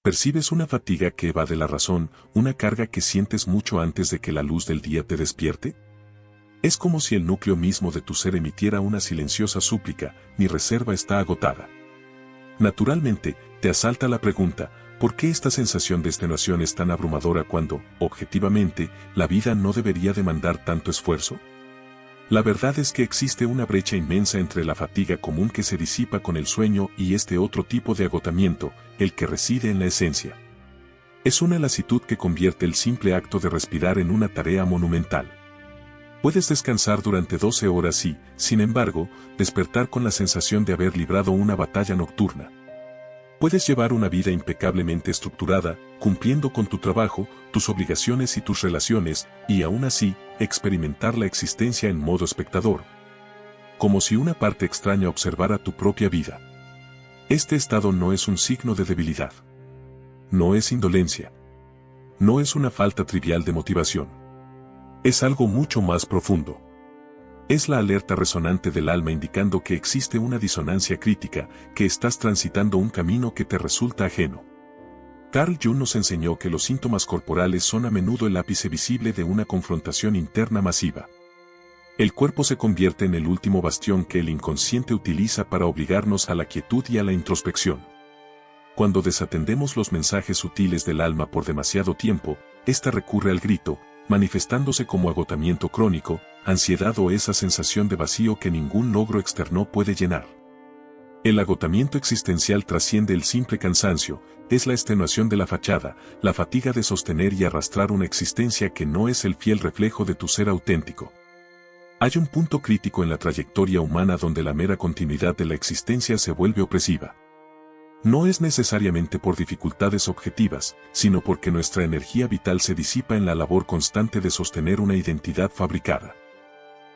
Percibes una fatiga que evade la razón, una carga que sientes mucho antes de que la luz del día te despierte. Es como si el núcleo mismo de tu ser emitiera una silenciosa súplica: mi reserva está agotada. Naturalmente, te asalta la pregunta: ¿por qué esta sensación de extenuación es tan abrumadora cuando, objetivamente, la vida no debería demandar tanto esfuerzo? La verdad es que existe una brecha inmensa entre la fatiga común que se disipa con el sueño y este otro tipo de agotamiento, el que reside en la esencia. Es una lasitud que convierte el simple acto de respirar en una tarea monumental. Puedes descansar durante 12 horas y, sin embargo, despertar con la sensación de haber librado una batalla nocturna. Puedes llevar una vida impecablemente estructurada, cumpliendo con tu trabajo, tus obligaciones y tus relaciones, y aún así, experimentar la existencia en modo espectador. Como si una parte extraña observara tu propia vida. Este estado no es un signo de debilidad. No es indolencia. No es una falta trivial de motivación. Es algo mucho más profundo. Es la alerta resonante del alma indicando que existe una disonancia crítica, que estás transitando un camino que te resulta ajeno. Carl Jung nos enseñó que los síntomas corporales son a menudo el ápice visible de una confrontación interna masiva. El cuerpo se convierte en el último bastión que el inconsciente utiliza para obligarnos a la quietud y a la introspección. Cuando desatendemos los mensajes sutiles del alma por demasiado tiempo, ésta recurre al grito, manifestándose como agotamiento crónico, ansiedad o esa sensación de vacío que ningún logro externo puede llenar. El agotamiento existencial trasciende el simple cansancio, es la extenuación de la fachada, la fatiga de sostener y arrastrar una existencia que no es el fiel reflejo de tu ser auténtico. Hay un punto crítico en la trayectoria humana donde la mera continuidad de la existencia se vuelve opresiva. No es necesariamente por dificultades objetivas, sino porque nuestra energía vital se disipa en la labor constante de sostener una identidad fabricada.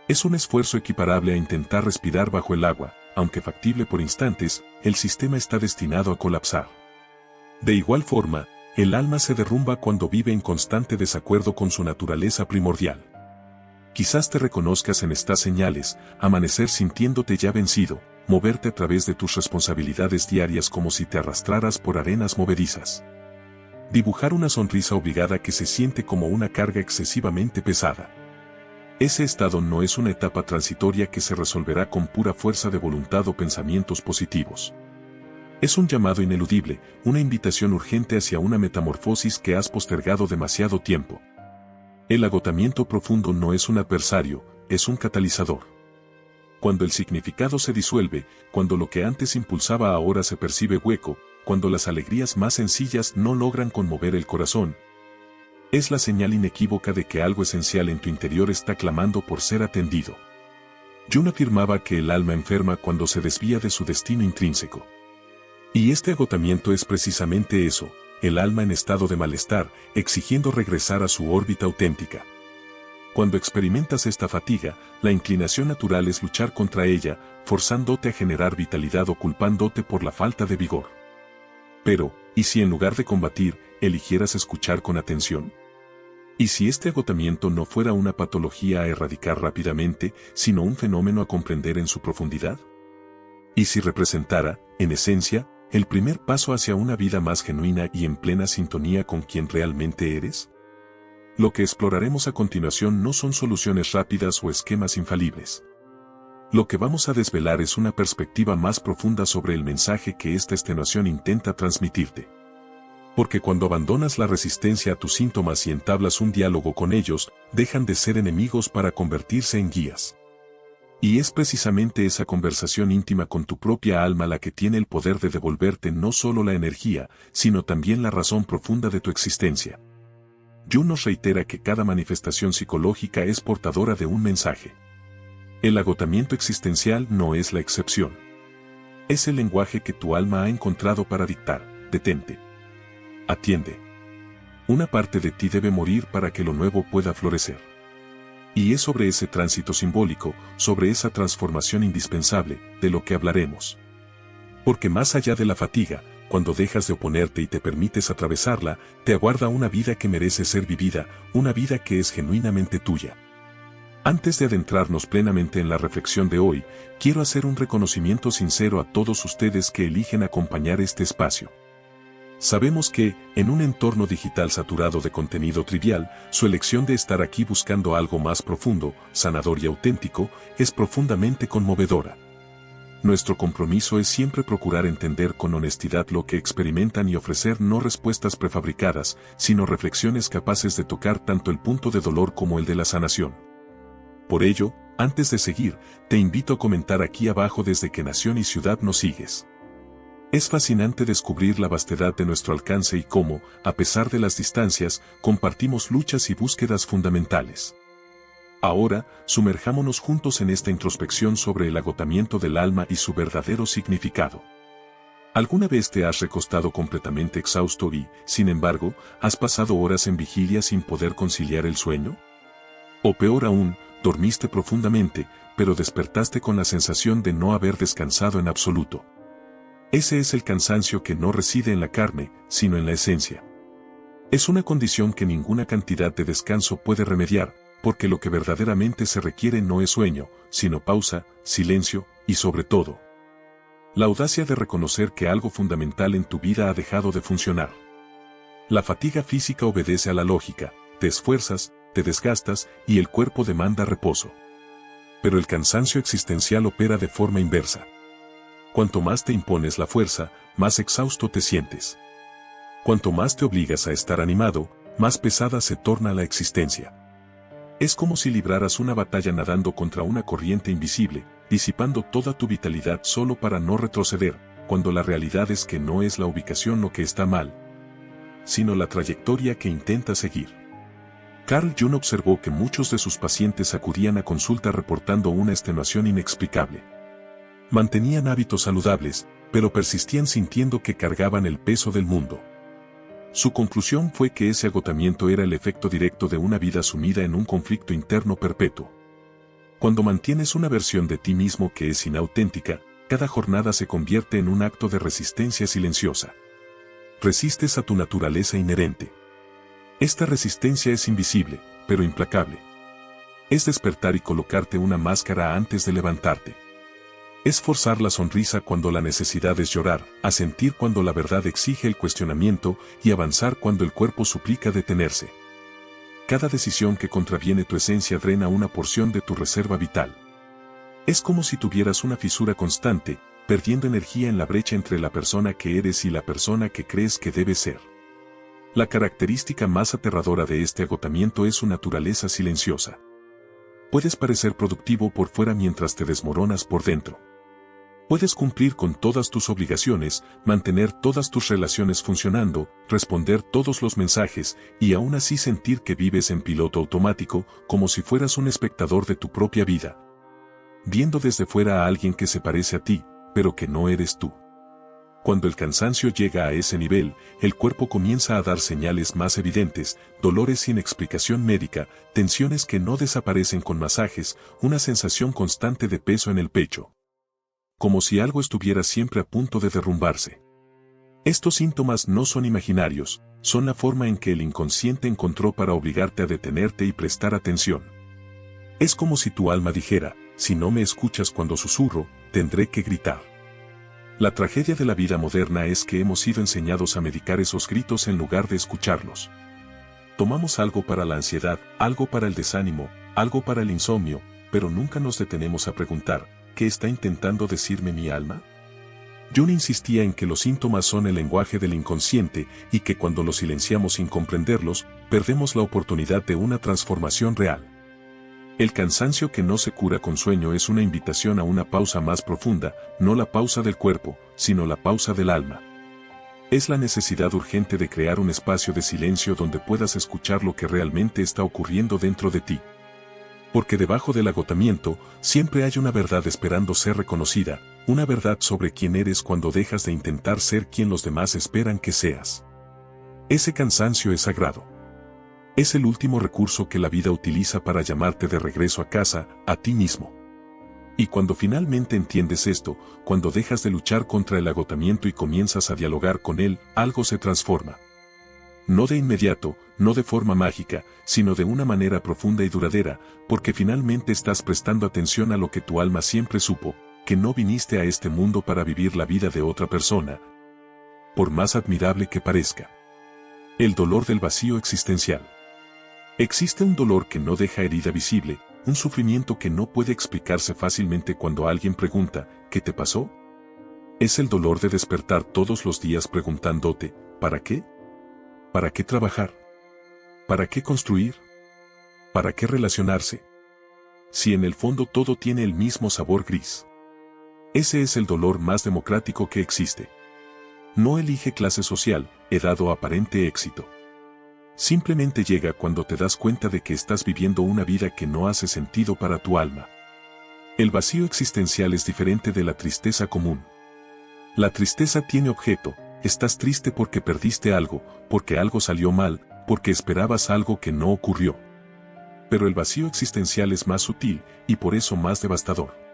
Es un esfuerzo equiparable a intentar respirar bajo el agua, aunque factible por instantes, el sistema está destinado a colapsar. De igual forma, el alma se derrumba cuando vive en constante desacuerdo con su naturaleza primordial. Quizás te reconozcas en estas señales: amanecer sintiéndote ya vencido, moverte a través de tus responsabilidades diarias como si te arrastraras por arenas movedizas. Dibujar una sonrisa obligada que se siente como una carga excesivamente pesada. Ese estado no es una etapa transitoria que se resolverá con pura fuerza de voluntad o pensamientos positivos. Es un llamado ineludible, una invitación urgente hacia una metamorfosis que has postergado demasiado tiempo. El agotamiento profundo no es un adversario, es un catalizador. Cuando el significado se disuelve, cuando lo que antes impulsaba ahora se percibe hueco, cuando las alegrías más sencillas no logran conmover el corazón, es la señal inequívoca de que algo esencial en tu interior está clamando por ser atendido. Jung afirmaba que el alma enferma cuando se desvía de su destino intrínseco. Y este agotamiento es precisamente eso, el alma en estado de malestar, exigiendo regresar a su órbita auténtica. Cuando experimentas esta fatiga, la inclinación natural es luchar contra ella, forzándote a generar vitalidad o culpándote por la falta de vigor. Pero, ¿y si en lugar de combatir, eligieras escuchar con atención? ¿Y si este agotamiento no fuera una patología a erradicar rápidamente, sino un fenómeno a comprender en su profundidad? ¿Y si representara, en esencia, el primer paso hacia una vida más genuina y en plena sintonía con quien realmente eres? Lo que exploraremos a continuación no son soluciones rápidas o esquemas infalibles. Lo que vamos a desvelar es una perspectiva más profunda sobre el mensaje que esta extenuación intenta transmitirte. Porque cuando abandonas la resistencia a tus síntomas y entablas un diálogo con ellos, dejan de ser enemigos para convertirse en guías. Y es precisamente esa conversación íntima con tu propia alma la que tiene el poder de devolverte no solo la energía, sino también la razón profunda de tu existencia. Jung nos reitera que cada manifestación psicológica es portadora de un mensaje. El agotamiento existencial no es la excepción. Es el lenguaje que tu alma ha encontrado para dictar: detente. Atiende. Una parte de ti debe morir para que lo nuevo pueda florecer. Y es sobre ese tránsito simbólico, sobre esa transformación indispensable, de lo que hablaremos. Porque más allá de la fatiga, cuando dejas de oponerte y te permites atravesarla, te aguarda una vida que merece ser vivida, una vida que es genuinamente tuya. Antes de adentrarnos plenamente en la reflexión de hoy, quiero hacer un reconocimiento sincero a todos ustedes que eligen acompañar este espacio. Sabemos que, en un entorno digital saturado de contenido trivial, su elección de estar aquí buscando algo más profundo, sanador y auténtico, es profundamente conmovedora. Nuestro compromiso es siempre procurar entender con honestidad lo que experimentan y ofrecer no respuestas prefabricadas, sino reflexiones capaces de tocar tanto el punto de dolor como el de la sanación. Por ello, antes de seguir, te invito a comentar aquí abajo desde qué nación y ciudad nos sigues. Es fascinante descubrir la vastedad de nuestro alcance y cómo, a pesar de las distancias, compartimos luchas y búsquedas fundamentales. Ahora, sumerjámonos juntos en esta introspección sobre el agotamiento del alma y su verdadero significado. ¿Alguna vez te has recostado completamente exhausto y, sin embargo, has pasado horas en vigilia sin poder conciliar el sueño? O peor aún, dormiste profundamente, pero despertaste con la sensación de no haber descansado en absoluto. Ese es el cansancio que no reside en la carne, sino en la esencia. Es una condición que ninguna cantidad de descanso puede remediar, porque lo que verdaderamente se requiere no es sueño, sino pausa, silencio, y sobre todo, la audacia de reconocer que algo fundamental en tu vida ha dejado de funcionar. La fatiga física obedece a la lógica, te esfuerzas, te desgastas, y el cuerpo demanda reposo. Pero el cansancio existencial opera de forma inversa. Cuanto más te impones la fuerza, más exhausto te sientes. Cuanto más te obligas a estar animado, más pesada se torna la existencia. Es como si libraras una batalla nadando contra una corriente invisible, disipando toda tu vitalidad solo para no retroceder, cuando la realidad es que no es la ubicación lo que está mal, sino la trayectoria que intenta seguir. Carl Jung observó que muchos de sus pacientes acudían a consulta reportando una extenuación inexplicable. Mantenían hábitos saludables, pero persistían sintiendo que cargaban el peso del mundo. Su conclusión fue que ese agotamiento era el efecto directo de una vida sumida en un conflicto interno perpetuo. Cuando mantienes una versión de ti mismo que es inauténtica, cada jornada se convierte en un acto de resistencia silenciosa. Resistes a tu naturaleza inherente. Esta resistencia es invisible, pero implacable. Es despertar y colocarte una máscara antes de levantarte. Es forzar la sonrisa cuando la necesidad es llorar, asentir cuando la verdad exige el cuestionamiento y avanzar cuando el cuerpo suplica detenerse. Cada decisión que contraviene tu esencia drena una porción de tu reserva vital. Es como si tuvieras una fisura constante, perdiendo energía en la brecha entre la persona que eres y la persona que crees que debes ser. La característica más aterradora de este agotamiento es su naturaleza silenciosa. Puedes parecer productivo por fuera mientras te desmoronas por dentro. Puedes cumplir con todas tus obligaciones, mantener todas tus relaciones funcionando, responder todos los mensajes, y aún así sentir que vives en piloto automático, como si fueras un espectador de tu propia vida. Viendo desde fuera a alguien que se parece a ti, pero que no eres tú. Cuando el cansancio llega a ese nivel, el cuerpo comienza a dar señales más evidentes, dolores sin explicación médica, tensiones que no desaparecen con masajes, una sensación constante de peso en el pecho. Como si algo estuviera siempre a punto de derrumbarse. Estos síntomas no son imaginarios, son la forma en que el inconsciente encontró para obligarte a detenerte y prestar atención. Es como si tu alma dijera, si no me escuchas cuando susurro, tendré que gritar. La tragedia de la vida moderna es que hemos sido enseñados a medicar esos gritos en lugar de escucharlos. Tomamos algo para la ansiedad, algo para el desánimo, algo para el insomnio, pero nunca nos detenemos a preguntar, ¿qué está intentando decirme mi alma? Jung insistía en que los síntomas son el lenguaje del inconsciente y que cuando los silenciamos sin comprenderlos, perdemos la oportunidad de una transformación real. El cansancio que no se cura con sueño es una invitación a una pausa más profunda, no la pausa del cuerpo, sino la pausa del alma. Es la necesidad urgente de crear un espacio de silencio donde puedas escuchar lo que realmente está ocurriendo dentro de ti. Porque debajo del agotamiento, siempre hay una verdad esperando ser reconocida, una verdad sobre quién eres cuando dejas de intentar ser quien los demás esperan que seas. Ese cansancio es sagrado. Es el último recurso que la vida utiliza para llamarte de regreso a casa, a ti mismo. Y cuando finalmente entiendes esto, cuando dejas de luchar contra el agotamiento y comienzas a dialogar con él, algo se transforma. No de inmediato, no de forma mágica, sino de una manera profunda y duradera, porque finalmente estás prestando atención a lo que tu alma siempre supo, que no viniste a este mundo para vivir la vida de otra persona, por más admirable que parezca. El dolor del vacío existencial. Existe un dolor que no deja herida visible, un sufrimiento que no puede explicarse fácilmente cuando alguien pregunta, ¿qué te pasó? Es el dolor de despertar todos los días preguntándote, ¿para qué? ¿Para qué trabajar? ¿Para qué construir? ¿Para qué relacionarse? Si en el fondo todo tiene el mismo sabor gris. Ese es el dolor más democrático que existe. No elige clase social, edad o aparente éxito. Simplemente llega cuando te das cuenta de que estás viviendo una vida que no hace sentido para tu alma. El vacío existencial es diferente de la tristeza común. La tristeza tiene objeto, estás triste porque perdiste algo, porque algo salió mal, porque esperabas algo que no ocurrió. Pero el vacío existencial es más sutil, y por eso más devastador.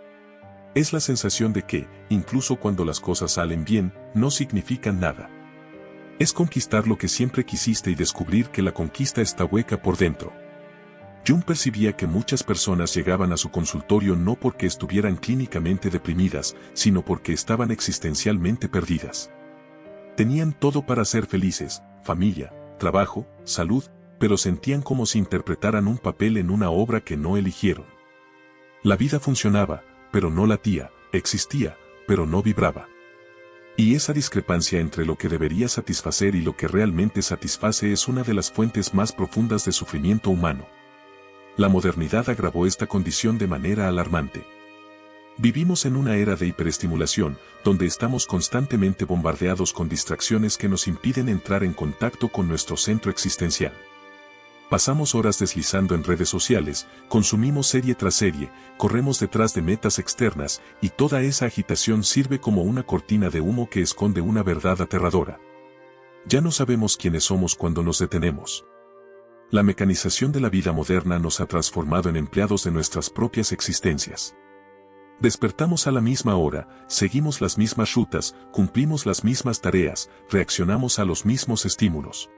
Es la sensación de que, incluso cuando las cosas salen bien, no significan nada. Es conquistar lo que siempre quisiste y descubrir que la conquista está hueca por dentro. Jung percibía que muchas personas llegaban a su consultorio no porque estuvieran clínicamente deprimidas, sino porque estaban existencialmente perdidas. Tenían todo para ser felices, familia, trabajo, salud, pero sentían como si interpretaran un papel en una obra que no eligieron. La vida funcionaba, pero no latía, existía, pero no vibraba. Y esa discrepancia entre lo que debería satisfacer y lo que realmente satisface es una de las fuentes más profundas de sufrimiento humano. La modernidad agravó esta condición de manera alarmante. Vivimos en una era de hiperestimulación, donde estamos constantemente bombardeados con distracciones que nos impiden entrar en contacto con nuestro centro existencial. Pasamos horas deslizando en redes sociales, consumimos serie tras serie, corremos detrás de metas externas, y toda esa agitación sirve como una cortina de humo que esconde una verdad aterradora. Ya no sabemos quiénes somos cuando nos detenemos. La mecanización de la vida moderna nos ha transformado en empleados de nuestras propias existencias. Despertamos a la misma hora, seguimos las mismas rutas, cumplimos las mismas tareas, reaccionamos a los mismos estímulos.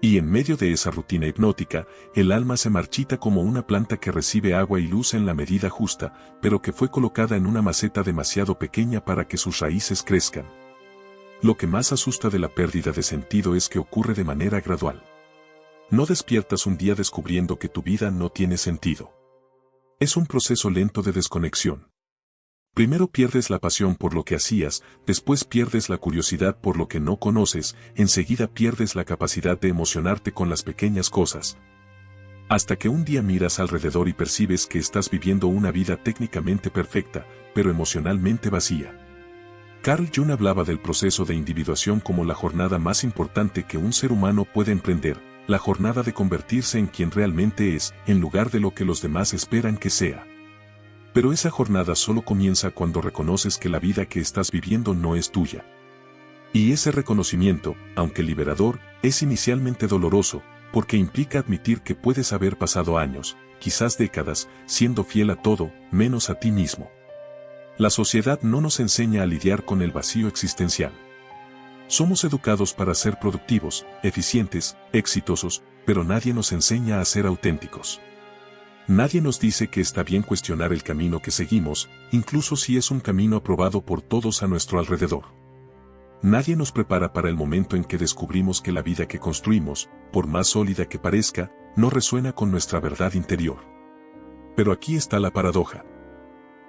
Y en medio de esa rutina hipnótica, el alma se marchita como una planta que recibe agua y luz en la medida justa, pero que fue colocada en una maceta demasiado pequeña para que sus raíces crezcan. Lo que más asusta de la pérdida de sentido es que ocurre de manera gradual. No despiertas un día descubriendo que tu vida no tiene sentido. Es un proceso lento de desconexión. Primero pierdes la pasión por lo que hacías, después pierdes la curiosidad por lo que no conoces, enseguida pierdes la capacidad de emocionarte con las pequeñas cosas. Hasta que un día miras alrededor y percibes que estás viviendo una vida técnicamente perfecta, pero emocionalmente vacía. Carl Jung hablaba del proceso de individuación como la jornada más importante que un ser humano puede emprender, la jornada de convertirse en quien realmente es, en lugar de lo que los demás esperan que sea. Pero esa jornada solo comienza cuando reconoces que la vida que estás viviendo no es tuya. Y ese reconocimiento, aunque liberador, es inicialmente doloroso, porque implica admitir que puedes haber pasado años, quizás décadas, siendo fiel a todo, menos a ti mismo. La sociedad no nos enseña a lidiar con el vacío existencial. Somos educados para ser productivos, eficientes, exitosos, pero nadie nos enseña a ser auténticos. Nadie nos dice que está bien cuestionar el camino que seguimos, incluso si es un camino aprobado por todos a nuestro alrededor. Nadie nos prepara para el momento en que descubrimos que la vida que construimos, por más sólida que parezca, no resuena con nuestra verdad interior. Pero aquí está la paradoja.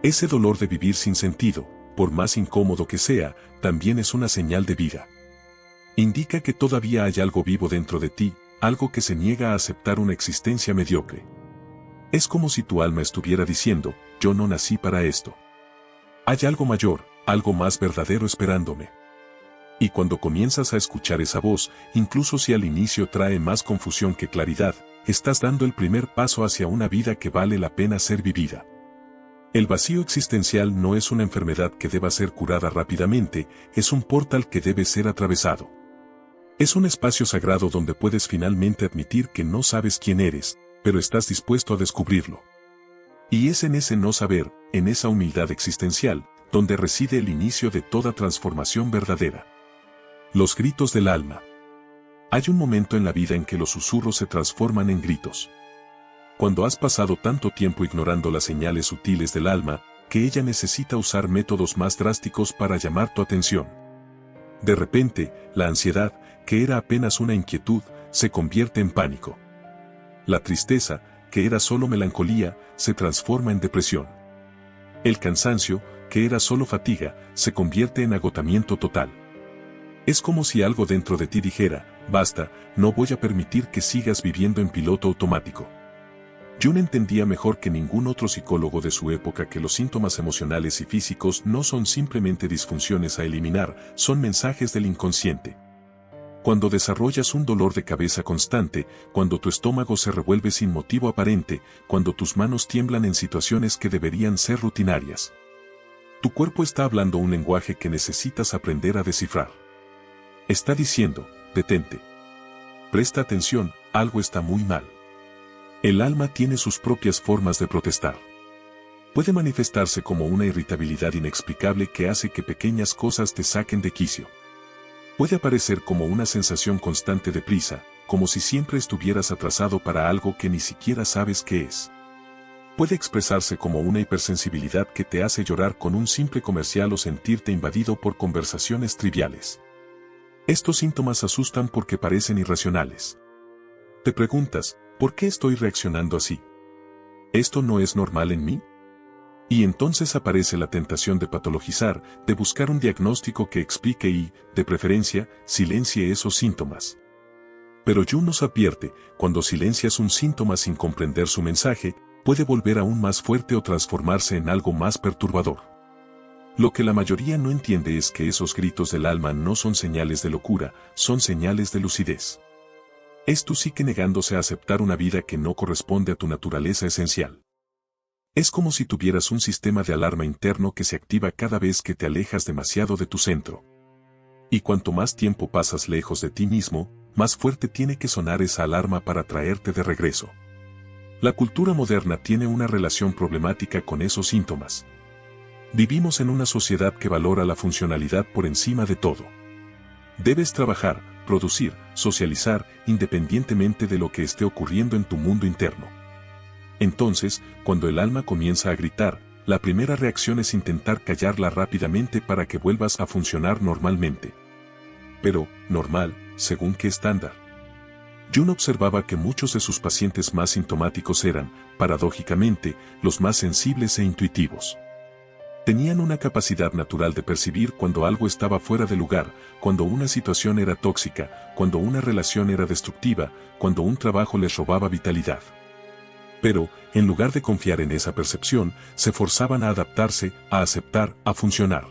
Ese dolor de vivir sin sentido, por más incómodo que sea, también es una señal de vida. Indica que todavía hay algo vivo dentro de ti, algo que se niega a aceptar una existencia mediocre. Es como si tu alma estuviera diciendo, yo no nací para esto. Hay algo mayor, algo más verdadero esperándome. Y cuando comienzas a escuchar esa voz, incluso si al inicio trae más confusión que claridad, estás dando el primer paso hacia una vida que vale la pena ser vivida. El vacío existencial no es una enfermedad que deba ser curada rápidamente, es un portal que debe ser atravesado. Es un espacio sagrado donde puedes finalmente admitir que no sabes quién eres, pero estás dispuesto a descubrirlo. Y es en ese no saber, en esa humildad existencial, donde reside el inicio de toda transformación verdadera. Los gritos del alma. Hay un momento en la vida en que los susurros se transforman en gritos. Cuando has pasado tanto tiempo ignorando las señales sutiles del alma, que ella necesita usar métodos más drásticos para llamar tu atención. De repente, la ansiedad, que era apenas una inquietud, se convierte en pánico. La tristeza, que era solo melancolía, se transforma en depresión. El cansancio, que era solo fatiga, se convierte en agotamiento total. Es como si algo dentro de ti dijera, basta, no voy a permitir que sigas viviendo en piloto automático. Jung entendía mejor que ningún otro psicólogo de su época que los síntomas emocionales y físicos no son simplemente disfunciones a eliminar, son mensajes del inconsciente. Cuando desarrollas un dolor de cabeza constante, cuando tu estómago se revuelve sin motivo aparente, cuando tus manos tiemblan en situaciones que deberían ser rutinarias. Tu cuerpo está hablando un lenguaje que necesitas aprender a descifrar. Está diciendo, detente. Presta atención, algo está muy mal. El alma tiene sus propias formas de protestar. Puede manifestarse como una irritabilidad inexplicable que hace que pequeñas cosas te saquen de quicio. Puede aparecer como una sensación constante de prisa, como si siempre estuvieras atrasado para algo que ni siquiera sabes qué es. Puede expresarse como una hipersensibilidad que te hace llorar con un simple comercial o sentirte invadido por conversaciones triviales. Estos síntomas asustan porque parecen irracionales. Te preguntas, ¿por qué estoy reaccionando así? ¿Esto no es normal en mí? Y entonces aparece la tentación de patologizar, de buscar un diagnóstico que explique y, de preferencia, silencie esos síntomas. Pero Jung nos advierte, cuando silencias un síntoma sin comprender su mensaje, puede volver aún más fuerte o transformarse en algo más perturbador. Lo que la mayoría no entiende es que esos gritos del alma no son señales de locura, son señales de lucidez. Es tu psique negándose a aceptar una vida que no corresponde a tu naturaleza esencial. Es como si tuvieras un sistema de alarma interno que se activa cada vez que te alejas demasiado de tu centro. Y cuanto más tiempo pasas lejos de ti mismo, más fuerte tiene que sonar esa alarma para traerte de regreso. La cultura moderna tiene una relación problemática con esos síntomas. Vivimos en una sociedad que valora la funcionalidad por encima de todo. Debes trabajar, producir, socializar, independientemente de lo que esté ocurriendo en tu mundo interno. Entonces, cuando el alma comienza a gritar, la primera reacción es intentar callarla rápidamente para que vuelvas a funcionar normalmente. Pero, normal, ¿según qué estándar? Jung observaba que muchos de sus pacientes más sintomáticos eran, paradójicamente, los más sensibles e intuitivos. Tenían una capacidad natural de percibir cuando algo estaba fuera de lugar, cuando una situación era tóxica, cuando una relación era destructiva, cuando un trabajo les robaba vitalidad. Pero, en lugar de confiar en esa percepción, se forzaban a adaptarse, a aceptar, a funcionar.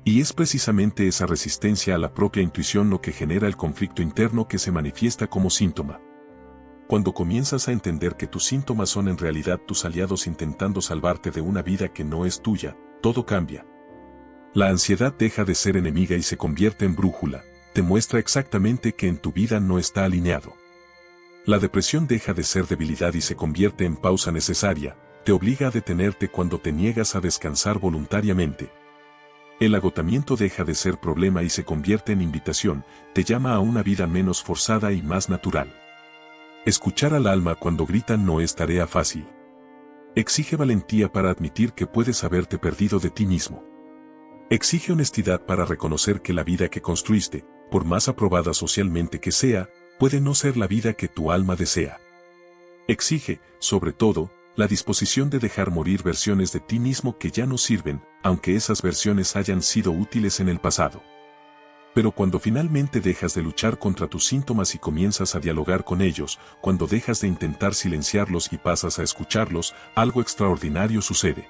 Y es precisamente esa resistencia a la propia intuición lo que genera el conflicto interno que se manifiesta como síntoma. Cuando comienzas a entender que tus síntomas son en realidad tus aliados intentando salvarte de una vida que no es tuya, todo cambia. La ansiedad deja de ser enemiga y se convierte en brújula, te muestra exactamente que en tu vida no está alineado. La depresión deja de ser debilidad y se convierte en pausa necesaria, te obliga a detenerte cuando te niegas a descansar voluntariamente. El agotamiento deja de ser problema y se convierte en invitación, te llama a una vida menos forzada y más natural. Escuchar al alma cuando grita no es tarea fácil. Exige valentía para admitir que puedes haberte perdido de ti mismo. Exige honestidad para reconocer que la vida que construiste, por más aprobada socialmente que sea, puede no ser la vida que tu alma desea. Exige, sobre todo, la disposición de dejar morir versiones de ti mismo que ya no sirven, aunque esas versiones hayan sido útiles en el pasado. Pero cuando finalmente dejas de luchar contra tus síntomas y comienzas a dialogar con ellos, cuando dejas de intentar silenciarlos y pasas a escucharlos, algo extraordinario sucede.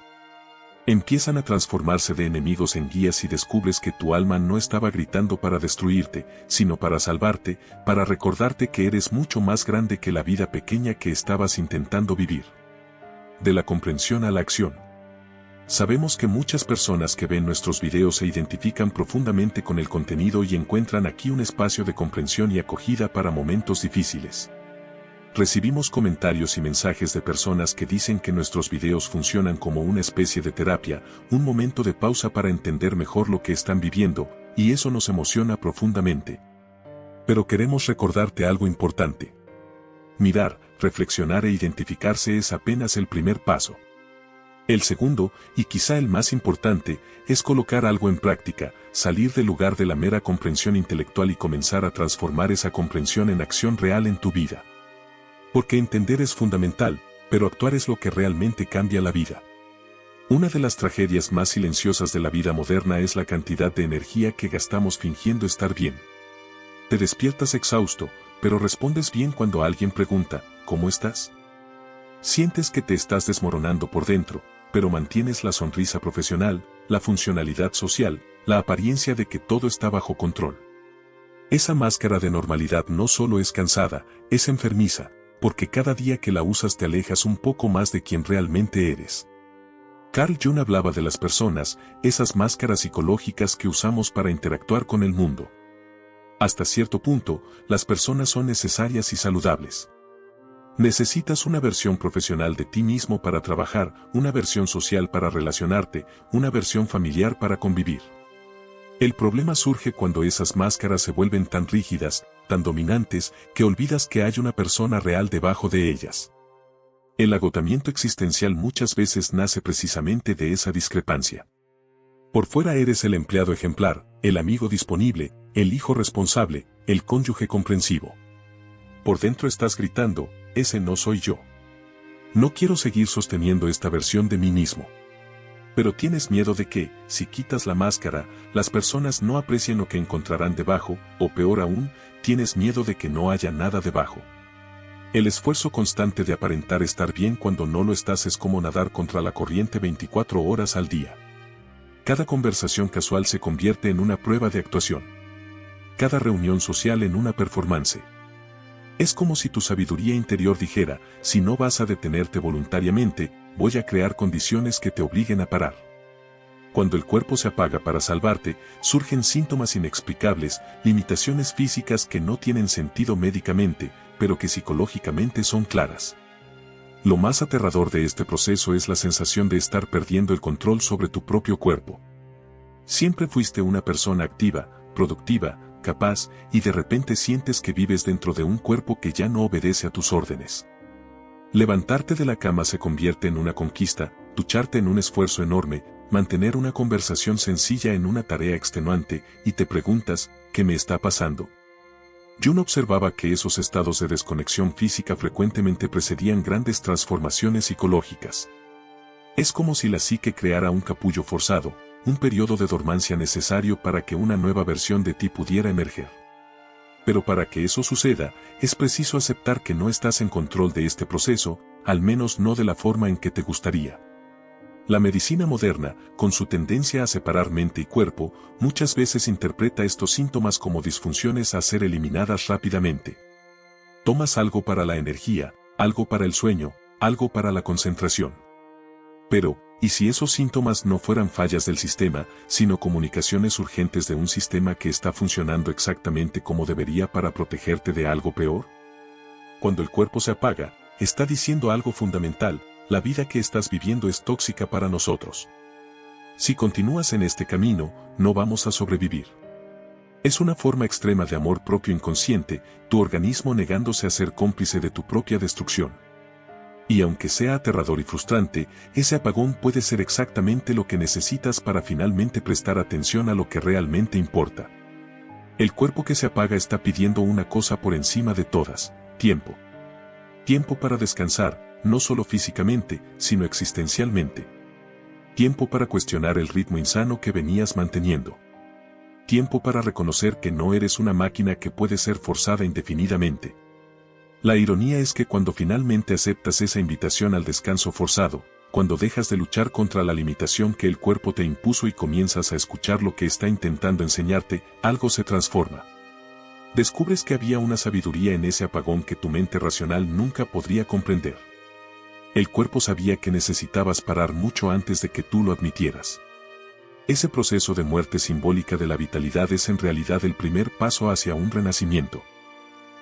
Empiezan a transformarse de enemigos en guías y descubres que tu alma no estaba gritando para destruirte, sino para salvarte, para recordarte que eres mucho más grande que la vida pequeña que estabas intentando vivir. De la comprensión a la acción. Sabemos que muchas personas que ven nuestros videos se identifican profundamente con el contenido y encuentran aquí un espacio de comprensión y acogida para momentos difíciles. Recibimos comentarios y mensajes de personas que dicen que nuestros videos funcionan como una especie de terapia, un momento de pausa para entender mejor lo que están viviendo, y eso nos emociona profundamente. Pero queremos recordarte algo importante. Mirar, reflexionar e identificarse es apenas el primer paso. El segundo, y quizá el más importante, es colocar algo en práctica, salir del lugar de la mera comprensión intelectual y comenzar a transformar esa comprensión en acción real en tu vida. Porque entender es fundamental, pero actuar es lo que realmente cambia la vida. Una de las tragedias más silenciosas de la vida moderna es la cantidad de energía que gastamos fingiendo estar bien. Te despiertas exhausto, pero respondes bien cuando alguien pregunta, ¿cómo estás? Sientes que te estás desmoronando por dentro, pero mantienes la sonrisa profesional, la funcionalidad social, la apariencia de que todo está bajo control. Esa máscara de normalidad no solo es cansada, es enfermiza, porque cada día que la usas te alejas un poco más de quien realmente eres. Carl Jung hablaba de las personas, esas máscaras psicológicas que usamos para interactuar con el mundo. Hasta cierto punto, las personas son necesarias y saludables. Necesitas una versión profesional de ti mismo para trabajar, una versión social para relacionarte, una versión familiar para convivir. El problema surge cuando esas máscaras se vuelven tan rígidas, tan dominantes, que olvidas que hay una persona real debajo de ellas. El agotamiento existencial muchas veces nace precisamente de esa discrepancia. Por fuera eres el empleado ejemplar, el amigo disponible, el hijo responsable, el cónyuge comprensivo. Por dentro estás gritando, ese no soy yo. No quiero seguir sosteniendo esta versión de mí mismo. Pero tienes miedo de que, si quitas la máscara, las personas no aprecien lo que encontrarán debajo, o peor aún, tienes miedo de que no haya nada debajo. El esfuerzo constante de aparentar estar bien cuando no lo estás es como nadar contra la corriente 24 horas al día. Cada conversación casual se convierte en una prueba de actuación. Cada reunión social en una performance. Es como si tu sabiduría interior dijera, si no vas a detenerte voluntariamente, voy a crear condiciones que te obliguen a parar. Cuando el cuerpo se apaga para salvarte, surgen síntomas inexplicables, limitaciones físicas que no tienen sentido médicamente, pero que psicológicamente son claras. Lo más aterrador de este proceso es la sensación de estar perdiendo el control sobre tu propio cuerpo. Siempre fuiste una persona activa, productiva, capaz, y de repente sientes que vives dentro de un cuerpo que ya no obedece a tus órdenes. Levantarte de la cama se convierte en una conquista, ducharte en un esfuerzo enorme, mantener una conversación sencilla en una tarea extenuante, y te preguntas, ¿qué me está pasando? Jung observaba que esos estados de desconexión física frecuentemente precedían grandes transformaciones psicológicas. Es como si la psique creara un capullo forzado, un periodo de dormancia necesario para que una nueva versión de ti pudiera emerger. Pero para que eso suceda, es preciso aceptar que no estás en control de este proceso, al menos no de la forma en que te gustaría. La medicina moderna, con su tendencia a separar mente y cuerpo, muchas veces interpreta estos síntomas como disfunciones a ser eliminadas rápidamente. Tomas algo para la energía, algo para el sueño, algo para la concentración. Pero, ¿y si esos síntomas no fueran fallas del sistema, sino comunicaciones urgentes de un sistema que está funcionando exactamente como debería para protegerte de algo peor? Cuando el cuerpo se apaga, está diciendo algo fundamental. La vida que estás viviendo es tóxica para nosotros. Si continúas en este camino, no vamos a sobrevivir. Es una forma extrema de amor propio inconsciente, tu organismo negándose a ser cómplice de tu propia destrucción. Y aunque sea aterrador y frustrante, ese apagón puede ser exactamente lo que necesitas para finalmente prestar atención a lo que realmente importa. El cuerpo que se apaga está pidiendo una cosa por encima de todas: tiempo. Tiempo para descansar, no solo físicamente, sino existencialmente. Tiempo para cuestionar el ritmo insano que venías manteniendo. Tiempo para reconocer que no eres una máquina que puede ser forzada indefinidamente. La ironía es que cuando finalmente aceptas esa invitación al descanso forzado, cuando dejas de luchar contra la limitación que el cuerpo te impuso y comienzas a escuchar lo que está intentando enseñarte, algo se transforma. Descubres que había una sabiduría en ese apagón que tu mente racional nunca podría comprender. El cuerpo sabía que necesitabas parar mucho antes de que tú lo admitieras. Ese proceso de muerte simbólica de la vitalidad es en realidad el primer paso hacia un renacimiento.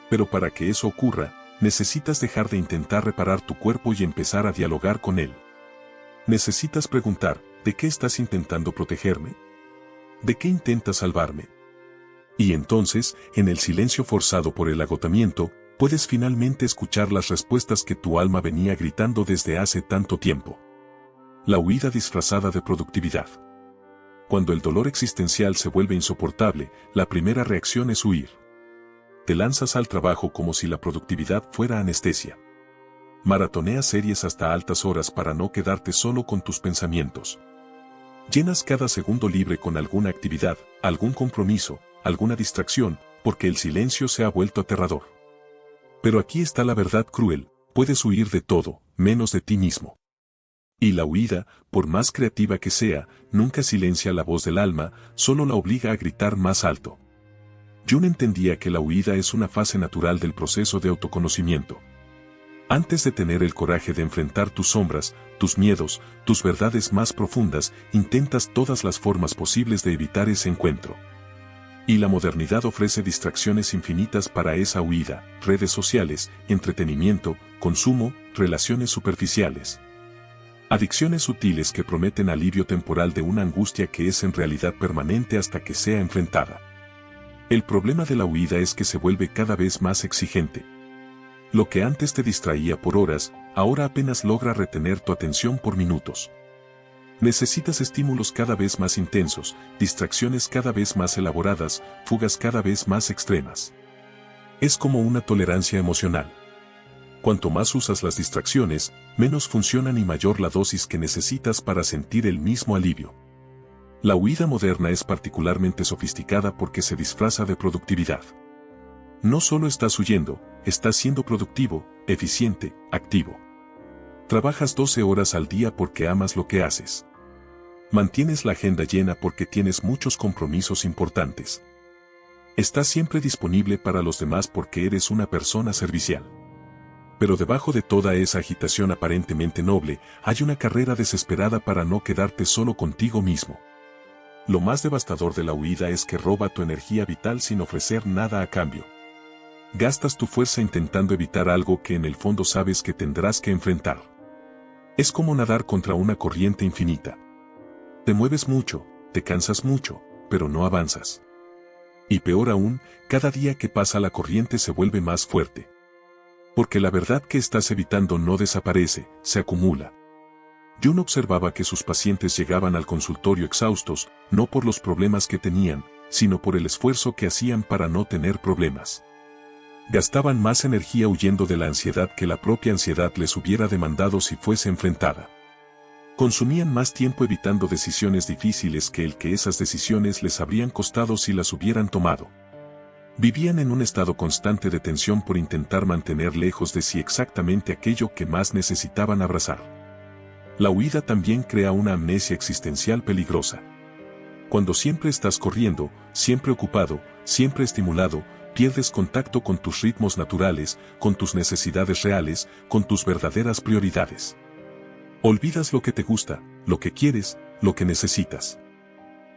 Pero para que eso ocurra, necesitas dejar de intentar reparar tu cuerpo y empezar a dialogar con él. Necesitas preguntar, ¿de qué estás intentando protegerme? ¿De qué intentas salvarme? Y entonces, en el silencio forzado por el agotamiento, puedes finalmente escuchar las respuestas que tu alma venía gritando desde hace tanto tiempo. La huida disfrazada de productividad. Cuando el dolor existencial se vuelve insoportable, la primera reacción es huir. Te lanzas al trabajo como si la productividad fuera anestesia. Maratoneas series hasta altas horas para no quedarte solo con tus pensamientos. Llenas cada segundo libre con alguna actividad, algún compromiso, alguna distracción, porque el silencio se ha vuelto aterrador. Pero aquí está la verdad cruel: puedes huir de todo, menos de ti mismo. Y la huida, por más creativa que sea, nunca silencia la voz del alma, solo la obliga a gritar más alto. Jung entendía que la huida es una fase natural del proceso de autoconocimiento. Antes de tener el coraje de enfrentar tus sombras, tus miedos, tus verdades más profundas, intentas todas las formas posibles de evitar ese encuentro. Y la modernidad ofrece distracciones infinitas para esa huida: redes sociales, entretenimiento, consumo, relaciones superficiales. Adicciones sutiles que prometen alivio temporal de una angustia que es en realidad permanente hasta que sea enfrentada. El problema de la huida es que se vuelve cada vez más exigente. Lo que antes te distraía por horas, ahora apenas logra retener tu atención por minutos. Necesitas estímulos cada vez más intensos, distracciones cada vez más elaboradas, fugas cada vez más extremas. Es como una tolerancia emocional. Cuanto más usas las distracciones, menos funcionan y mayor la dosis que necesitas para sentir el mismo alivio. La huida moderna es particularmente sofisticada porque se disfraza de productividad. No solo estás huyendo, estás siendo productivo, eficiente, activo. Trabajas 12 horas al día porque amas lo que haces. Mantienes la agenda llena porque tienes muchos compromisos importantes. Estás siempre disponible para los demás porque eres una persona servicial. Pero debajo de toda esa agitación aparentemente noble, hay una carrera desesperada para no quedarte solo contigo mismo. Lo más devastador de la huida es que roba tu energía vital sin ofrecer nada a cambio. Gastas tu fuerza intentando evitar algo que en el fondo sabes que tendrás que enfrentar. Es como nadar contra una corriente infinita. Te mueves mucho, te cansas mucho, pero no avanzas. Y peor aún, cada día que pasa la corriente se vuelve más fuerte. Porque la verdad que estás evitando no desaparece, se acumula. Jung observaba que sus pacientes llegaban al consultorio exhaustos, no por los problemas que tenían, sino por el esfuerzo que hacían para no tener problemas. Gastaban más energía huyendo de la ansiedad que la propia ansiedad les hubiera demandado si fuese enfrentada. Consumían más tiempo evitando decisiones difíciles que el que esas decisiones les habrían costado si las hubieran tomado. Vivían en un estado constante de tensión por intentar mantener lejos de sí exactamente aquello que más necesitaban abrazar. La huida también crea una amnesia existencial peligrosa. Cuando siempre estás corriendo, siempre ocupado, siempre estimulado, pierdes contacto con tus ritmos naturales, con tus necesidades reales, con tus verdaderas prioridades. Olvidas lo que te gusta, lo que quieres, lo que necesitas.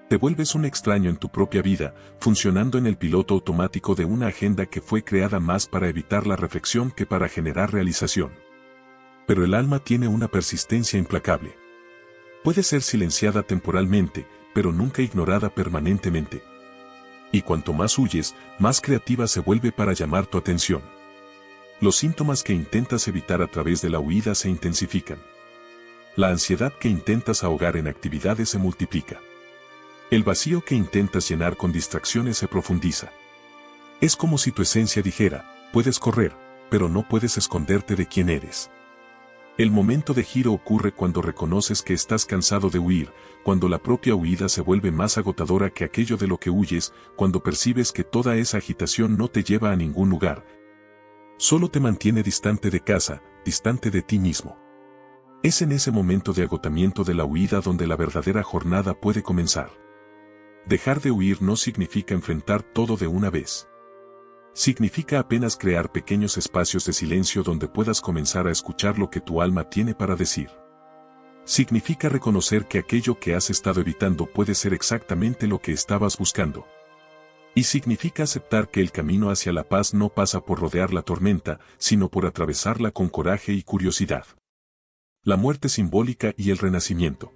Te vuelves un extraño en tu propia vida, funcionando en el piloto automático de una agenda que fue creada más para evitar la reflexión que para generar realización. Pero el alma tiene una persistencia implacable. Puede ser silenciada temporalmente, pero nunca ignorada permanentemente. Y cuanto más huyes, más creativa se vuelve para llamar tu atención. Los síntomas que intentas evitar a través de la huida se intensifican. La ansiedad que intentas ahogar en actividades se multiplica. El vacío que intentas llenar con distracciones se profundiza. Es como si tu esencia dijera: puedes correr, pero no puedes esconderte de quién eres. El momento de giro ocurre cuando reconoces que estás cansado de huir, cuando la propia huida se vuelve más agotadora que aquello de lo que huyes, cuando percibes que toda esa agitación no te lleva a ningún lugar. Solo te mantiene distante de casa, distante de ti mismo. Es en ese momento de agotamiento de la huida donde la verdadera jornada puede comenzar. Dejar de huir no significa enfrentar todo de una vez. Significa apenas crear pequeños espacios de silencio donde puedas comenzar a escuchar lo que tu alma tiene para decir. Significa reconocer que aquello que has estado evitando puede ser exactamente lo que estabas buscando. Y significa aceptar que el camino hacia la paz no pasa por rodear la tormenta, sino por atravesarla con coraje y curiosidad. La muerte simbólica y el renacimiento.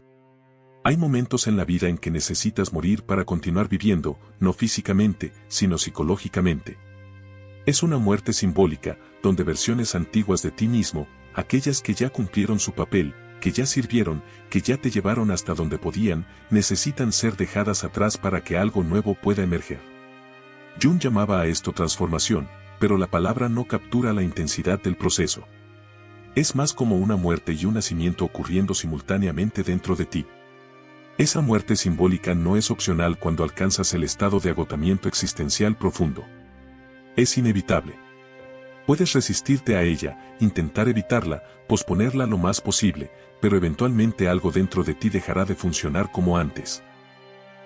Hay momentos en la vida en que necesitas morir para continuar viviendo, no físicamente, sino psicológicamente. Es una muerte simbólica, donde versiones antiguas de ti mismo, aquellas que ya cumplieron su papel, que ya sirvieron, que ya te llevaron hasta donde podían, necesitan ser dejadas atrás para que algo nuevo pueda emerger. Jung llamaba a esto transformación, pero la palabra no captura la intensidad del proceso. Es más como una muerte y un nacimiento ocurriendo simultáneamente dentro de ti. Esa muerte simbólica no es opcional cuando alcanzas el estado de agotamiento existencial profundo. Es inevitable. Puedes resistirte a ella, intentar evitarla, posponerla lo más posible, pero eventualmente algo dentro de ti dejará de funcionar como antes.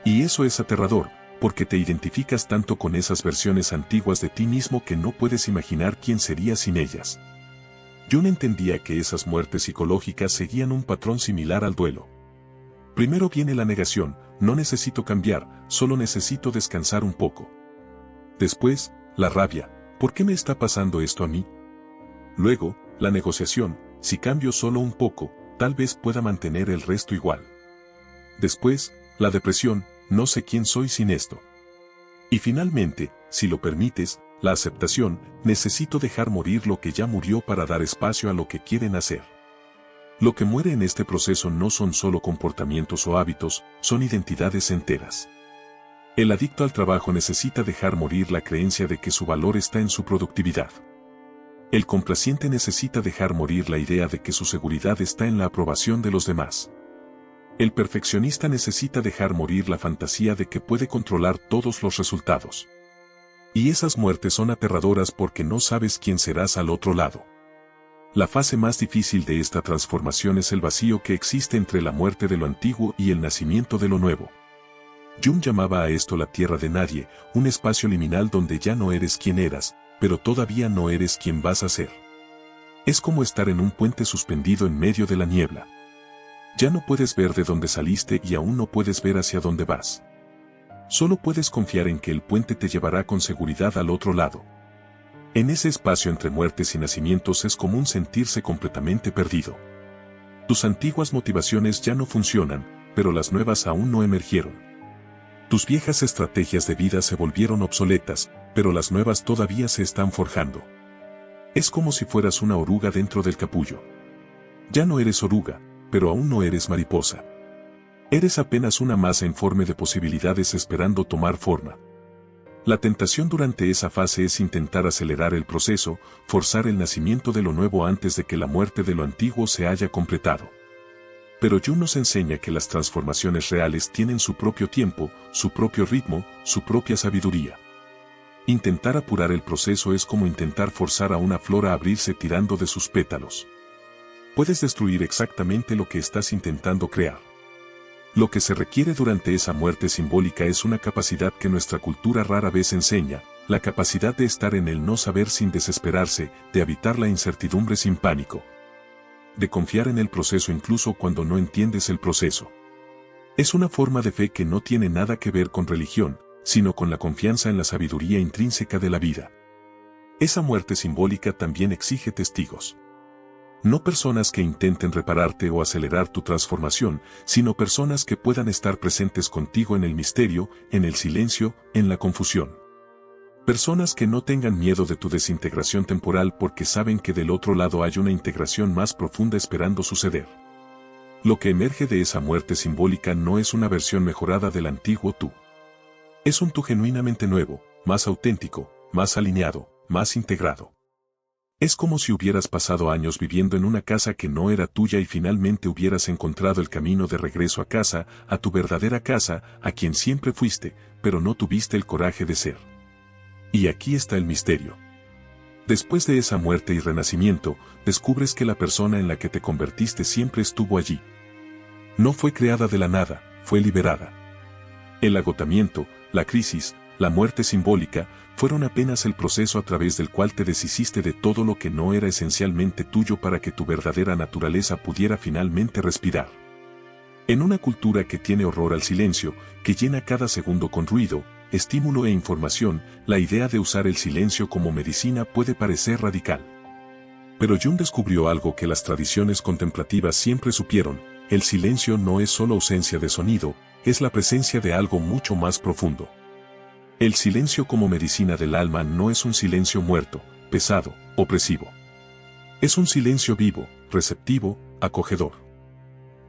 Y eso es aterrador, porque te identificas tanto con esas versiones antiguas de ti mismo que no puedes imaginar quién serías sin ellas. Jung entendía que esas muertes psicológicas seguían un patrón similar al duelo. Primero viene la negación, no necesito cambiar, solo necesito descansar un poco. Después, la rabia, ¿por qué me está pasando esto a mí? Luego, la negociación, si cambio solo un poco, tal vez pueda mantener el resto igual. Después, la depresión, no sé quién soy sin esto. Y finalmente, si lo permites, la aceptación, necesito dejar morir lo que ya murió para dar espacio a lo que quieren hacer. Lo que muere en este proceso no son solo comportamientos o hábitos, son identidades enteras. El adicto al trabajo necesita dejar morir la creencia de que su valor está en su productividad. El complaciente necesita dejar morir la idea de que su seguridad está en la aprobación de los demás. El perfeccionista necesita dejar morir la fantasía de que puede controlar todos los resultados. Y esas muertes son aterradoras porque no sabes quién serás al otro lado. La fase más difícil de esta transformación es el vacío que existe entre la muerte de lo antiguo y el nacimiento de lo nuevo. Jung llamaba a esto la tierra de nadie, un espacio liminal donde ya no eres quien eras, pero todavía no eres quien vas a ser. Es como estar en un puente suspendido en medio de la niebla. Ya no puedes ver de dónde saliste y aún no puedes ver hacia dónde vas. Solo puedes confiar en que el puente te llevará con seguridad al otro lado. En ese espacio entre muertes y nacimientos es común sentirse completamente perdido. Tus antiguas motivaciones ya no funcionan, pero las nuevas aún no emergieron. Tus viejas estrategias de vida se volvieron obsoletas, pero las nuevas todavía se están forjando. Es como si fueras una oruga dentro del capullo. Ya no eres oruga, pero aún no eres mariposa. Eres apenas una masa informe de posibilidades esperando tomar forma. La tentación durante esa fase es intentar acelerar el proceso, forzar el nacimiento de lo nuevo antes de que la muerte de lo antiguo se haya completado. Pero Jung nos enseña que las transformaciones reales tienen su propio tiempo, su propio ritmo, su propia sabiduría. Intentar apurar el proceso es como intentar forzar a una flor a abrirse tirando de sus pétalos. Puedes destruir exactamente lo que estás intentando crear. Lo que se requiere durante esa muerte simbólica es una capacidad que nuestra cultura rara vez enseña, la capacidad de estar en el no saber sin desesperarse, de habitar la incertidumbre sin pánico. De confiar en el proceso incluso cuando no entiendes el proceso. Es una forma de fe que no tiene nada que ver con religión, sino con la confianza en la sabiduría intrínseca de la vida. Esa muerte simbólica también exige testigos. No personas que intenten repararte o acelerar tu transformación, sino personas que puedan estar presentes contigo en el misterio, en el silencio, en la confusión. Personas que no tengan miedo de tu desintegración temporal porque saben que del otro lado hay una integración más profunda esperando suceder. Lo que emerge de esa muerte simbólica no es una versión mejorada del antiguo tú. Es un tú genuinamente nuevo, más auténtico, más alineado, más integrado. Es como si hubieras pasado años viviendo en una casa que no era tuya y finalmente hubieras encontrado el camino de regreso a casa, a tu verdadera casa, a quien siempre fuiste, pero no tuviste el coraje de ser. Y aquí está el misterio. Después de esa muerte y renacimiento, descubres que la persona en la que te convertiste siempre estuvo allí. No fue creada de la nada, fue liberada. El agotamiento, la crisis, la muerte simbólica, fueron apenas el proceso a través del cual te deshiciste de todo lo que no era esencialmente tuyo para que tu verdadera naturaleza pudiera finalmente respirar. En una cultura que tiene horror al silencio, que llena cada segundo con ruido, estímulo e información, la idea de usar el silencio como medicina puede parecer radical. Pero Jung descubrió algo que las tradiciones contemplativas siempre supieron: el silencio no es solo ausencia de sonido, es la presencia de algo mucho más profundo. El silencio como medicina del alma no es un silencio muerto, pesado, opresivo. Es un silencio vivo, receptivo, acogedor.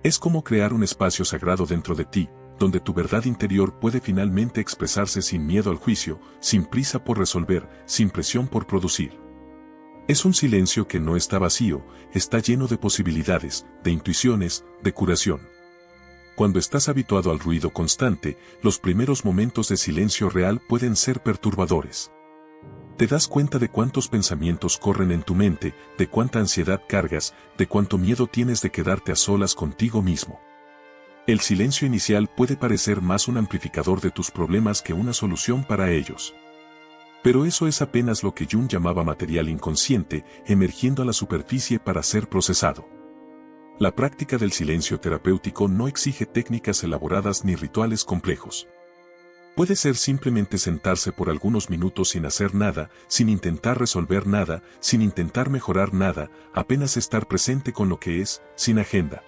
Es como crear un espacio sagrado dentro de ti, donde tu verdad interior puede finalmente expresarse sin miedo al juicio, sin prisa por resolver, sin presión por producir. Es un silencio que no está vacío, está lleno de posibilidades, de intuiciones, de curación. Cuando estás habituado al ruido constante, los primeros momentos de silencio real pueden ser perturbadores. Te das cuenta de cuántos pensamientos corren en tu mente, de cuánta ansiedad cargas, de cuánto miedo tienes de quedarte a solas contigo mismo. El silencio inicial puede parecer más un amplificador de tus problemas que una solución para ellos. Pero eso es apenas lo que Jung llamaba material inconsciente, emergiendo a la superficie para ser procesado. La práctica del silencio terapéutico no exige técnicas elaboradas ni rituales complejos. Puede ser simplemente sentarse por algunos minutos sin hacer nada, sin intentar resolver nada, sin intentar mejorar nada, apenas estar presente con lo que es, sin agenda.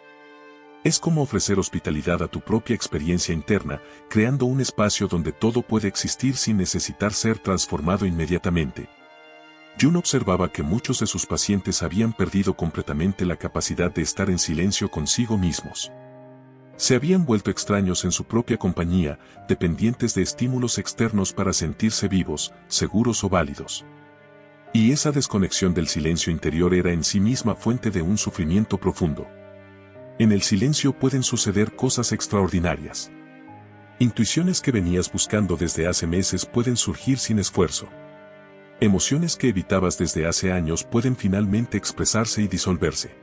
Es como ofrecer hospitalidad a tu propia experiencia interna, creando un espacio donde todo puede existir sin necesitar ser transformado inmediatamente. Jung observaba que muchos de sus pacientes habían perdido completamente la capacidad de estar en silencio consigo mismos. Se habían vuelto extraños en su propia compañía, dependientes de estímulos externos para sentirse vivos, seguros o válidos. Y esa desconexión del silencio interior era en sí misma fuente de un sufrimiento profundo. En el silencio pueden suceder cosas extraordinarias. Intuiciones que venías buscando desde hace meses pueden surgir sin esfuerzo. Emociones que evitabas desde hace años pueden finalmente expresarse y disolverse.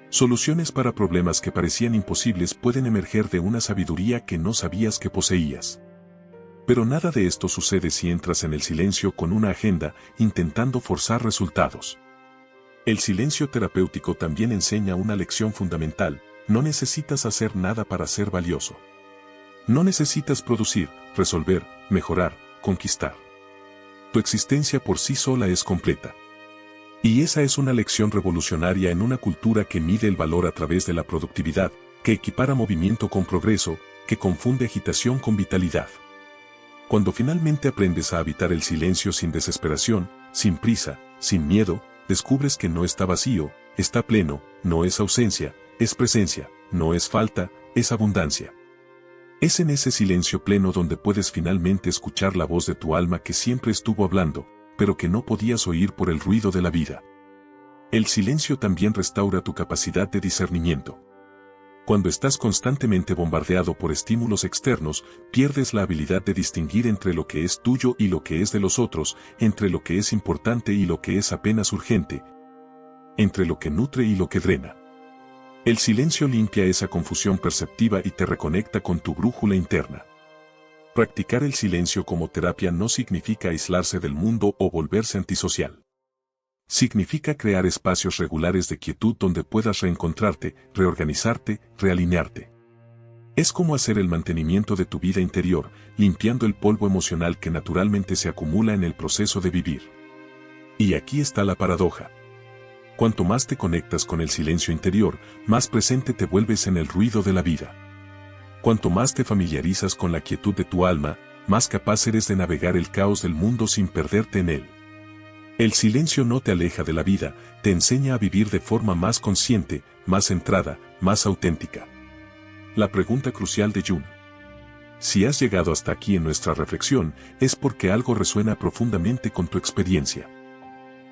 Soluciones para problemas que parecían imposibles pueden emerger de una sabiduría que no sabías que poseías. Pero nada de esto sucede si entras en el silencio con una agenda, intentando forzar resultados. El silencio terapéutico también enseña una lección fundamental: no necesitas hacer nada para ser valioso. No necesitas producir, resolver, mejorar, conquistar. Tu existencia por sí sola es completa. Y esa es una lección revolucionaria en una cultura que mide el valor a través de la productividad, que equipara movimiento con progreso, que confunde agitación con vitalidad. Cuando finalmente aprendes a habitar el silencio sin desesperación, sin prisa, sin miedo, descubres que no está vacío, está pleno, no es ausencia, es presencia, no es falta, es abundancia. Es en ese silencio pleno donde puedes finalmente escuchar la voz de tu alma que siempre estuvo hablando, pero que no podías oír por el ruido de la vida. El silencio también restaura tu capacidad de discernimiento. Cuando estás constantemente bombardeado por estímulos externos, pierdes la habilidad de distinguir entre lo que es tuyo y lo que es de los otros, entre lo que es importante y lo que es apenas urgente, entre lo que nutre y lo que drena. El silencio limpia esa confusión perceptiva y te reconecta con tu brújula interna. Practicar el silencio como terapia no significa aislarse del mundo o volverse antisocial. Significa crear espacios regulares de quietud donde puedas reencontrarte, reorganizarte, realinearte. Es como hacer el mantenimiento de tu vida interior, limpiando el polvo emocional que naturalmente se acumula en el proceso de vivir. Y aquí está la paradoja. Cuanto más te conectas con el silencio interior, más presente te vuelves en el ruido de la vida. Cuanto más te familiarizas con la quietud de tu alma, más capaz eres de navegar el caos del mundo sin perderte en él. El silencio no te aleja de la vida, te enseña a vivir de forma más consciente, más centrada, más auténtica. La pregunta crucial de Jung. Si has llegado hasta aquí en nuestra reflexión, es porque algo resuena profundamente con tu experiencia.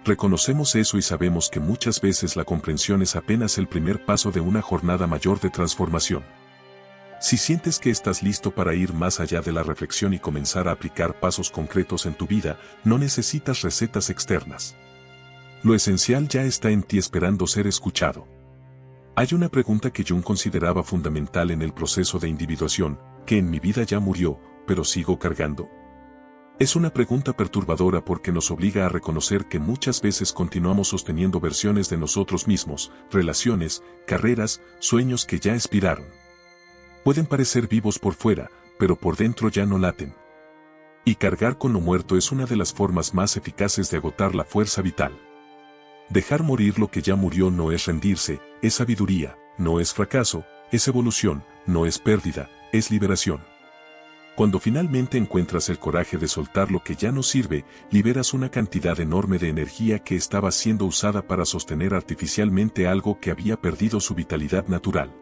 Reconocemos eso y sabemos que muchas veces la comprensión es apenas el primer paso de una jornada mayor de transformación. Si sientes que estás listo para ir más allá de la reflexión y comenzar a aplicar pasos concretos en tu vida, no necesitas recetas externas. Lo esencial ya está en ti esperando ser escuchado. Hay una pregunta que Jung consideraba fundamental en el proceso de individuación: ¿que en mi vida ya murió, pero sigo cargando? Es una pregunta perturbadora porque nos obliga a reconocer que muchas veces continuamos sosteniendo versiones de nosotros mismos, relaciones, carreras, sueños que ya expiraron. Pueden parecer vivos por fuera, pero por dentro ya no laten. Y cargar con lo muerto es una de las formas más eficaces de agotar la fuerza vital. Dejar morir lo que ya murió no es rendirse, es sabiduría, no es fracaso, es evolución, no es pérdida, es liberación. Cuando finalmente encuentras el coraje de soltar lo que ya no sirve, liberas una cantidad enorme de energía que estaba siendo usada para sostener artificialmente algo que había perdido su vitalidad natural.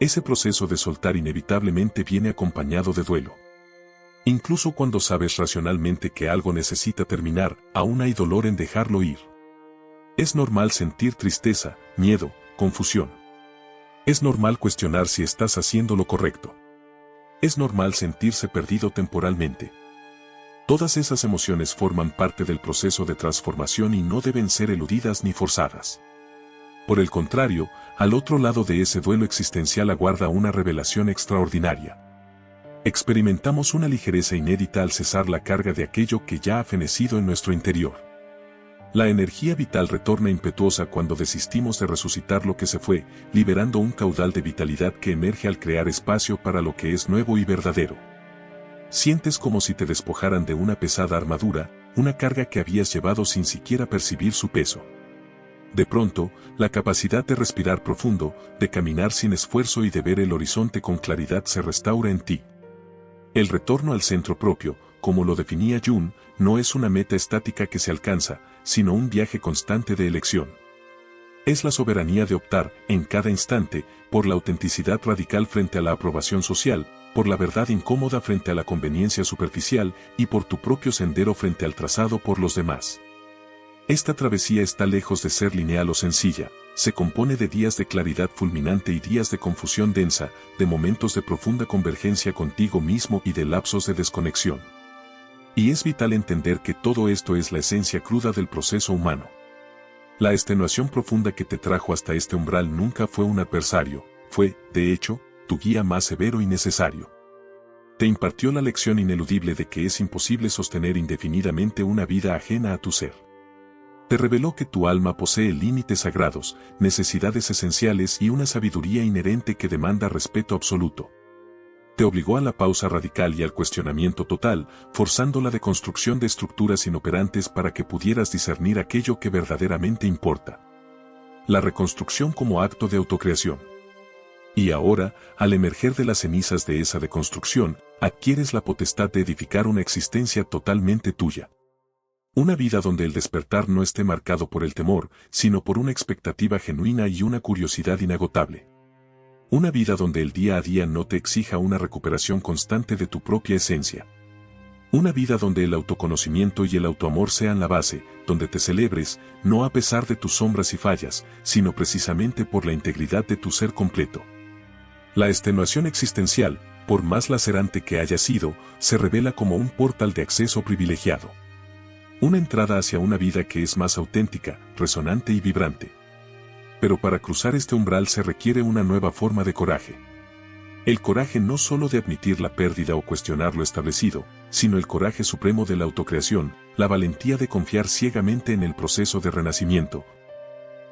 Ese proceso de soltar inevitablemente viene acompañado de duelo. Incluso cuando sabes racionalmente que algo necesita terminar, aún hay dolor en dejarlo ir. Es normal sentir tristeza, miedo, confusión. Es normal cuestionar si estás haciendo lo correcto. Es normal sentirse perdido temporalmente. Todas esas emociones forman parte del proceso de transformación y no deben ser eludidas ni forzadas. Por el contrario, al otro lado de ese duelo existencial aguarda una revelación extraordinaria. Experimentamos una ligereza inédita al cesar la carga de aquello que ya ha fenecido en nuestro interior. La energía vital retorna impetuosa cuando desistimos de resucitar lo que se fue, liberando un caudal de vitalidad que emerge al crear espacio para lo que es nuevo y verdadero. Sientes como si te despojaran de una pesada armadura, una carga que habías llevado sin siquiera percibir su peso. De pronto, la capacidad de respirar profundo, de caminar sin esfuerzo y de ver el horizonte con claridad se restaura en ti. El retorno al centro propio, como lo definía Jung, no es una meta estática que se alcanza, sino un viaje constante de elección. Es la soberanía de optar, en cada instante, por la autenticidad radical frente a la aprobación social, por la verdad incómoda frente a la conveniencia superficial y por tu propio sendero frente al trazado por los demás. Esta travesía está lejos de ser lineal o sencilla, se compone de días de claridad fulminante y días de confusión densa, de momentos de profunda convergencia contigo mismo y de lapsos de desconexión. Y es vital entender que todo esto es la esencia cruda del proceso humano. La extenuación profunda que te trajo hasta este umbral nunca fue un adversario, fue, de hecho, tu guía más severo y necesario. Te impartió la lección ineludible de que es imposible sostener indefinidamente una vida ajena a tu ser. Te reveló que tu alma posee límites sagrados, necesidades esenciales y una sabiduría inherente que demanda respeto absoluto. Te obligó a la pausa radical y al cuestionamiento total, forzando la deconstrucción de estructuras inoperantes para que pudieras discernir aquello que verdaderamente importa. La reconstrucción como acto de autocreación. Y ahora, al emerger de las cenizas de esa deconstrucción, adquieres la potestad de edificar una existencia totalmente tuya. Una vida donde el despertar no esté marcado por el temor, sino por una expectativa genuina y una curiosidad inagotable. Una vida donde el día a día no te exija una recuperación constante de tu propia esencia. Una vida donde el autoconocimiento y el autoamor sean la base, donde te celebres, no a pesar de tus sombras y fallas, sino precisamente por la integridad de tu ser completo. La extenuación existencial, por más lacerante que haya sido, se revela como un portal de acceso privilegiado. Una entrada hacia una vida que es más auténtica, resonante y vibrante. Pero para cruzar este umbral se requiere una nueva forma de coraje. El coraje no solo de admitir la pérdida o cuestionar lo establecido, sino el coraje supremo de la autocreación, la valentía de confiar ciegamente en el proceso de renacimiento.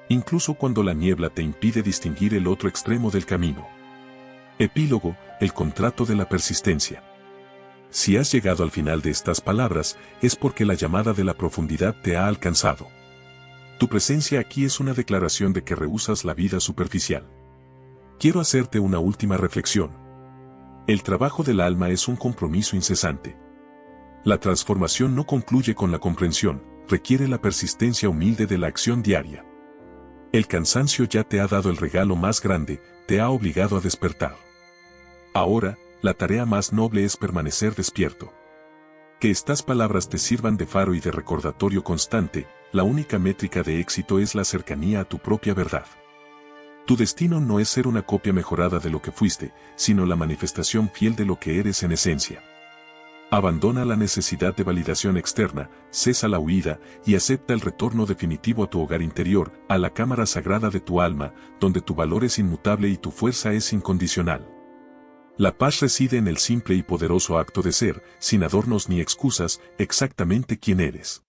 Incluso cuando la niebla te impide distinguir el otro extremo del camino. Epílogo, el contrato de la persistencia. Si has llegado al final de estas palabras, es porque la llamada de la profundidad te ha alcanzado. Tu presencia aquí es una declaración de que rehusas la vida superficial. Quiero hacerte una última reflexión. El trabajo del alma es un compromiso incesante. La transformación no concluye con la comprensión, requiere la persistencia humilde de la acción diaria. El cansancio ya te ha dado el regalo más grande, te ha obligado a despertar. Ahora, la tarea más noble es permanecer despierto. Que estas palabras te sirvan de faro y de recordatorio constante. La única métrica de éxito es la cercanía a tu propia verdad. Tu destino no es ser una copia mejorada de lo que fuiste, sino la manifestación fiel de lo que eres en esencia. Abandona la necesidad de validación externa, cesa la huida y acepta el retorno definitivo a tu hogar interior, a la cámara sagrada de tu alma, donde tu valor es inmutable y tu fuerza es incondicional. La paz reside en el simple y poderoso acto de ser, sin adornos ni excusas, exactamente quien eres.